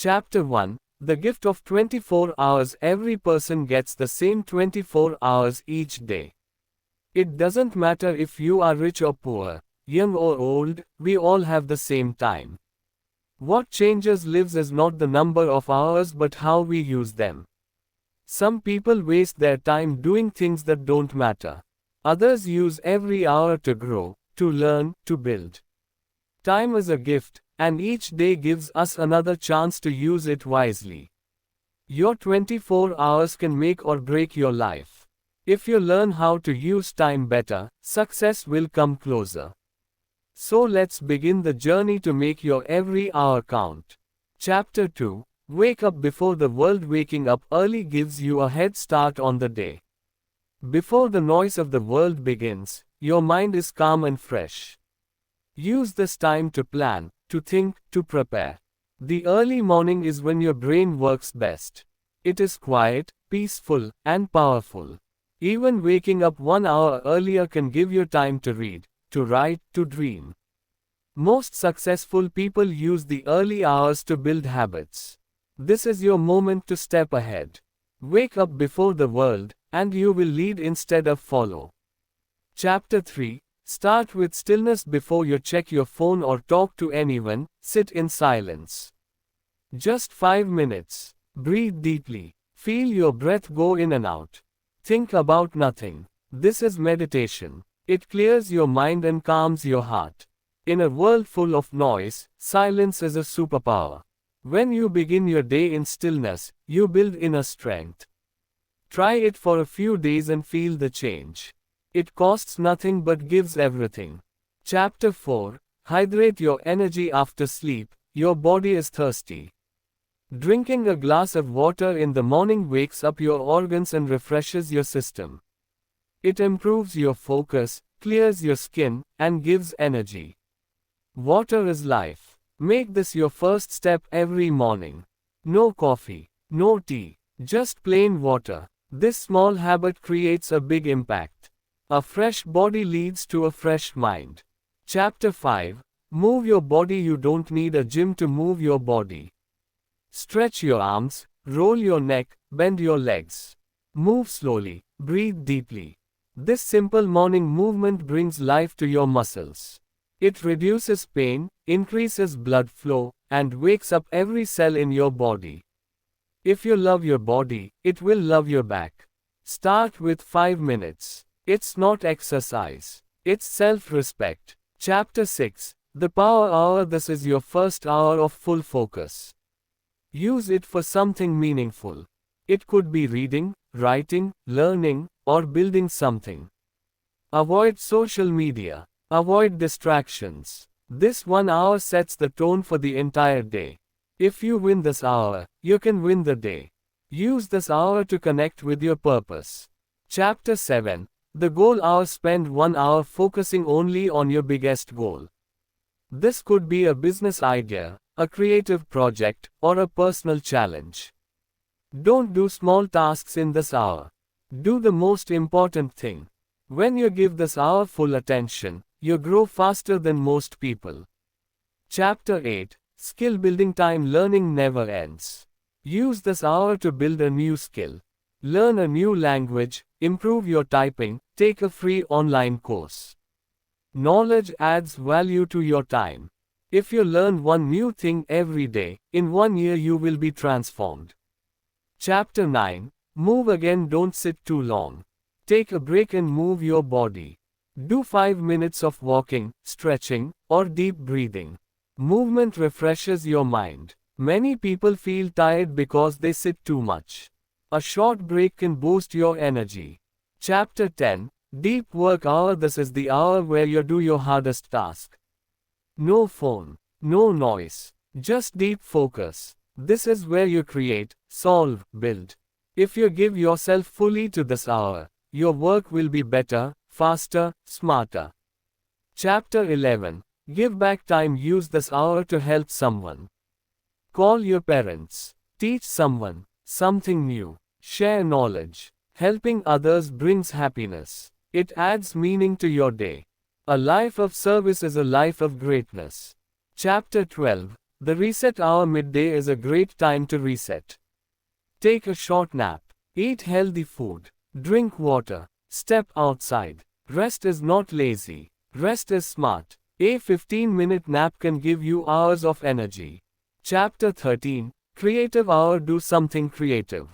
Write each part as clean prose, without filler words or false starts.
Chapter 1. The gift of 24 hours. Every person gets the same 24 hours each day. It doesn't matter if you are rich or poor, young or old, we all have the same time. What changes lives is not the number of hours but how we use them. Some people waste their time doing things that don't matter. Others use every hour to grow, to learn, to build. Time is a gift, and each day gives us another chance to use it wisely. Your 24 hours can make or break your life. If you learn how to use time better, success will come closer. So let's begin the journey to make your every hour count. Chapter 2. Wake up before the world. Waking up early gives you a head start on the day. Before the noise of the world begins, your mind is calm and fresh. Use this time to plan, to think, to prepare. The early morning is when your brain works best. It is quiet, peaceful, and powerful. Even waking up 1 hour earlier can give you time to read, to write, to dream. Most successful people use the early hours to build habits. This is your moment to step ahead. Wake up before the world, and you will lead instead of follow. Chapter 3. Start with stillness. Before you check your phone or talk to anyone, sit in silence. Just 5 minutes. Breathe deeply. Feel your breath go in and out. Think about nothing. This is meditation. It clears your mind and calms your heart. In a world full of noise, silence is a superpower. When you begin your day in stillness, you build inner strength. Try it for a few days and feel the change. It costs nothing but gives everything. Chapter 4. Hydrate your energy after sleep. Your body is thirsty. Drinking a glass of water in the morning wakes up your organs and refreshes your system. It improves your focus, clears your skin, and gives energy. Water is life. Make this your first step every morning. No coffee, no tea, just plain water. This small habit creates a big impact. A fresh body leads to a fresh mind. Chapter 5. Move your body. You don't need a gym to move your body. Stretch your arms, roll your neck, bend your legs. Move slowly, breathe deeply. This simple morning movement brings life to your muscles. It reduces pain, increases blood flow, and wakes up every cell in your body. If you love your body, it will love your back. Start with 5 minutes. It's not exercise. It's self-respect. Chapter 6. The Power Hour. This is your first hour of full focus. Use it for something meaningful. It could be reading, writing, learning, or building something. Avoid social media. Avoid distractions. This 1 hour sets the tone for the entire day. If you win this hour, you can win the day. Use this hour to connect with your purpose. Chapter 7. The Goal Hour. Spend 1 hour focusing only on your biggest goal. This could be a business idea, a creative project, or a personal challenge. Don't do small tasks in this hour. Do the most important thing. When you give this hour full attention, you grow faster than most people. Chapter 8. Skill building time. Learning never ends. Use this hour to build a new skill. Learn a new language, improve your typing, take a free online course. Knowledge adds value to your time. If you learn one new thing every day, in 1 year you will be transformed. Chapter 9. Move again. Don't sit too long. Take a break and move your body. Do 5 minutes of walking, stretching, or deep breathing. Movement refreshes your mind. Many people feel tired because they sit too much. A short break can boost your energy. Chapter 10. Deep Work Hour. This is the hour where you do your hardest task. No phone, no noise, just deep focus. This is where you create, solve, build. If you give yourself fully to this hour, your work will be better, faster, smarter. Chapter 11. Give back time. Use this hour to help someone. Call your parents. Teach someone something new. Share knowledge. Helping others brings happiness. It adds meaning to your day. A life of service is a life of greatness. Chapter 12. The reset hour midday is a great time to reset. Take a short nap. Eat healthy food. Drink water. Step outside. Rest is not lazy. Rest is smart. A 15-minute nap can give you hours of energy. Chapter 13. Creative hour. Do something creative.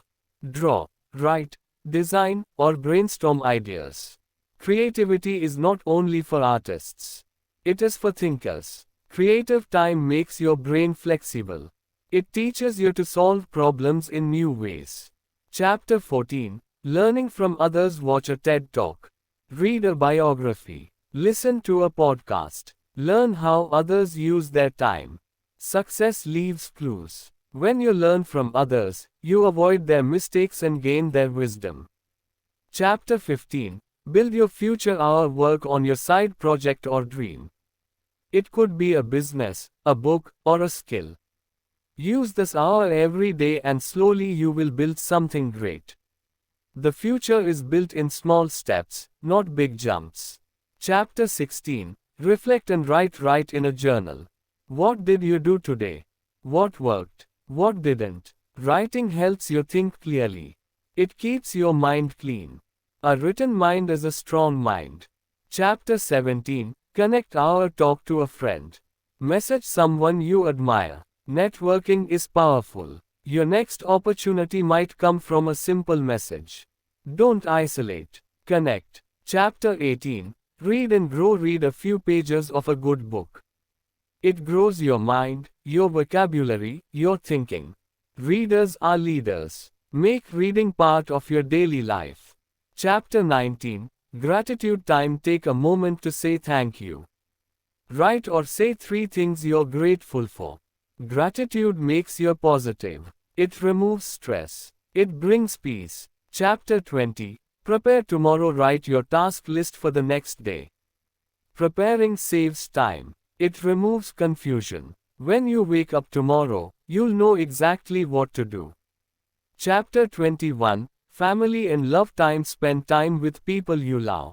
Draw, write, design, or brainstorm ideas. Creativity is not only for artists. It is for thinkers. Creative time makes your brain flexible. It teaches you to solve problems in new ways. Chapter 14. Learning from others. Watch a TED Talk. Read a biography. Listen to a podcast. Learn how others use their time. Success leaves clues. When you learn from others, you avoid their mistakes and gain their wisdom. Chapter 15. Build your future hour. Work on your side project or dream. It could be a business, a book, or a skill. Use this hour every day and slowly you will build something great. The future is built in small steps, not big jumps. Chapter 16. Reflect and write. Write in a journal. What did you do today? What worked? What didn't? Writing helps you think clearly. It keeps your mind clean. A written mind is a strong mind. Chapter 17. Connect hour. Talk to a friend. Message someone you admire. Networking is powerful. Your next opportunity might come from a simple message. Don't isolate. Connect. Chapter 18. Read and grow. Read a few pages of a good book. It grows your mind, your vocabulary, your thinking. Readers are leaders. Make reading part of your daily life. Chapter 19. Gratitude time. Take a moment to say thank you. Write or say 3 things you're grateful for. Gratitude makes you positive. It removes stress. It brings peace. Chapter 20. Prepare tomorrow. Write your task list for the next day. Preparing saves time. It removes confusion. When you wake up tomorrow, you'll know exactly what to do. Chapter 21. Family and love time. Spend time with people you love.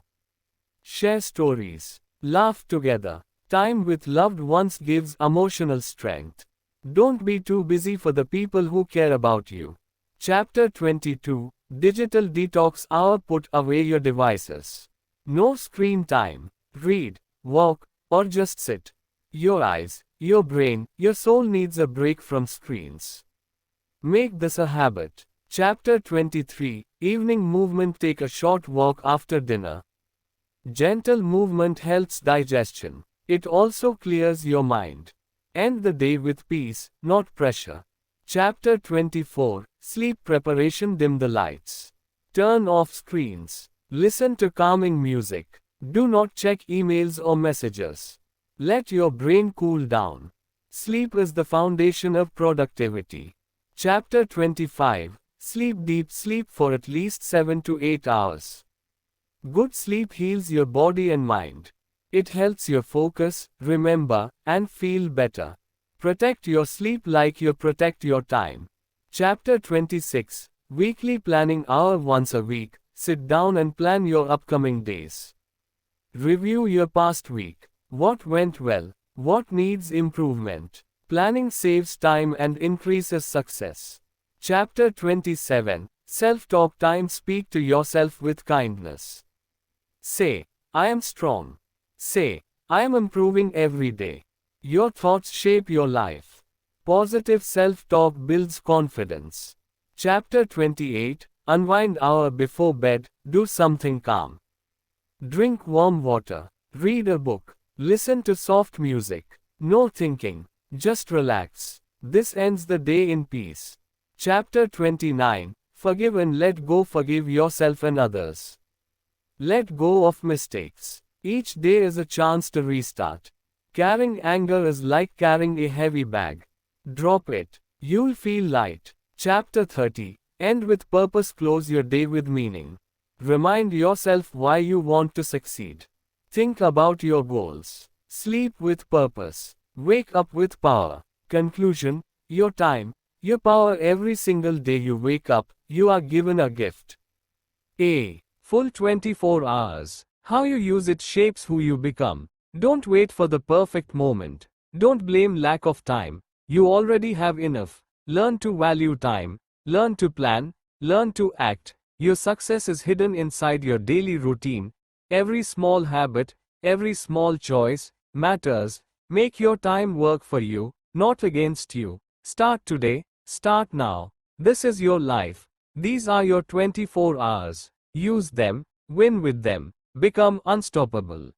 Share stories. Laugh together. Time with loved ones gives emotional strength. Don't be too busy for the people who care about you. Chapter 22. Digital detox hour. Put away your devices. No screen time. Read, walk, or just sit. Your eyes, your brain, your soul needs a break from screens. Make this a habit. Chapter 23. Evening movement. Take a short walk after dinner. Gentle movement helps digestion. It also clears your mind. End the day with peace, not pressure. Chapter 24. Sleep preparation. Dim the lights. Turn off screens. Listen to calming music. Do not check emails or messages. Let your brain cool down. Sleep is the foundation of productivity. Chapter 25. Sleep deep. Sleep for at least 7 to 8 hours. Good sleep heals your body and mind. It helps you focus, remember, and feel better. Protect your sleep like you protect your time. Chapter 26. Weekly planning hour. Once a week, sit down and plan your upcoming days. Review your past week. What went well? What needs improvement? Planning saves time and increases success. Chapter 27. Self-talk time. Speak to yourself with kindness. Say, I am strong. Say, I am improving every day. Your thoughts shape your life. Positive self-talk builds confidence. Chapter 28. Unwind hour. Before bed, do something calm. Drink warm water. Read a book. Listen to soft music. No thinking. Just relax. This ends the day in peace. Chapter 29. Forgive and let go. Forgive yourself and others. Let go of mistakes. Each day is a chance to restart. Carrying anger is like carrying a heavy bag. Drop it. You'll feel light. Chapter 30. End with purpose. Close your day with meaning. Remind yourself why you want to succeed. Think about your goals. Sleep with purpose. Wake up with power. Conclusion. Your time, your power. Every single day you wake up, you are given a gift. A full 24 hours. How you use it shapes who you become. Don't wait for the perfect moment. Don't blame lack of time. You already have enough. Learn to value time. Learn to plan. Learn to act. Your success is hidden inside your daily routine. Every small habit, every small choice, matters. Make your time work for you, not against you. Start today, start now. This is your life. These are your 24 hours. Use them, win with them, become unstoppable.